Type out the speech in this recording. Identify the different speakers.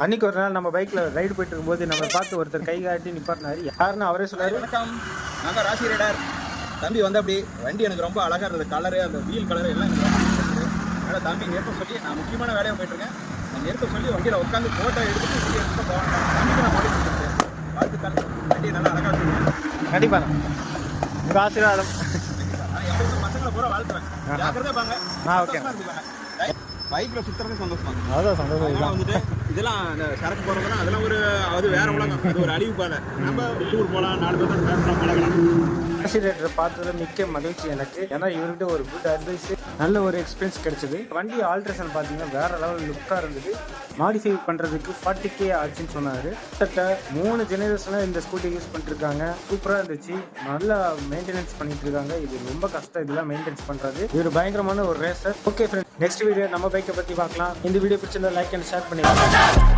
Speaker 1: அன்னைக்கு ஒரு நாள் நம்ம பைக்கில் ரைடு போயிட்டு இருக்கும்போது நம்ம பார்த்து ஒருத்தர் கை காட்டி நிப்பாட்டினாரு. யாருன்னு அவரே சொன்னார்.
Speaker 2: வணக்கம், நான் தான் ராசி ரைடர். தம்பி வந்து அப்படி வண்டி எனக்கு ரொம்ப அழகாக இருந்தது. கலரு, அந்த வீல் கலரு எல்லாம் எனக்கு ரொம்ப பிடிச்சிருக்கு. அதனால் தம்பி நிறுத்த சொல்லி நான் முக்கியமான வேலையாக போயிட்டுருக்கேன். நான் நிறுத்த சொல்லி வண்டியில் உட்காந்து ஃபோட்டோ எடுத்துட்டு வண்டி எடுத்துட்டு போவேன். தம்பிக்கு நான் மாடி கொடுத்துருக்கேன். வாழ்த்துக்கள், வண்டியை நல்லா அழகாக வச்சுருக்கேன்.
Speaker 1: கண்டிப்பாக உங்கள் ஆசீர்வாதம்.
Speaker 2: நான் எப்போதும் பசங்களை பூரா வாழ்த்துவேன். ஜாக்கிரதை பாங்க.
Speaker 1: ஓகே.
Speaker 2: பைக்கில் சுற்றுறது சந்தோஷமா.
Speaker 1: அதான் சந்தோஷம்.
Speaker 2: அதெல்லாம் வந்துட்டு இதெல்லாம் இந்த சரக்கு போகிறதுலாம் அதெல்லாம் அது வேற உலகம். அது ஒரு அழிவு பாதை. நம்ம டூர் போகலாம், 4 பேர் தான் பழகலாம்.
Speaker 1: ஆசிரியரை பார்த்ததுல மிக்க மகிழ்ச்சி எனக்கு. ஏன்னா இவர்கிட்ட ஒரு குட் அட்வைஸ், நல்ல ஒரு எக்ஸ்பீரியன்ஸ் கிடைச்சது. வண்டி ஆல்ட்ரேஷன் பார்த்தீங்கன்னா வேற லெவல் லுக்காக இருந்தது. மாடிஃபை பண்ணுறதுக்கு 40K ஆச்சுன்னு சொன்னார். கிட்டத்தட்ட 3 ஜெனரேஷனில் இந்த ஸ்கூட்டி யூஸ் பண்ணிருக்காங்க. சூப்பராக இருந்துச்சு. நல்லா மெயின்டெனன்ஸ் பண்ணிட்டு இருக்காங்க. இது ரொம்ப கஷ்டம் இதெல்லாம் மெயின்டெனன்ஸ் பண்ணுறது. இது பயங்கரமான ஒரு racer. Okay friends, next video நம்ம பைக்கை பற்றி பார்க்கலாம். இந்த வீடியோ பிடிச்சிருந்தா லைக் அண்ட் ஷேர் பண்ணிக்கலாம்.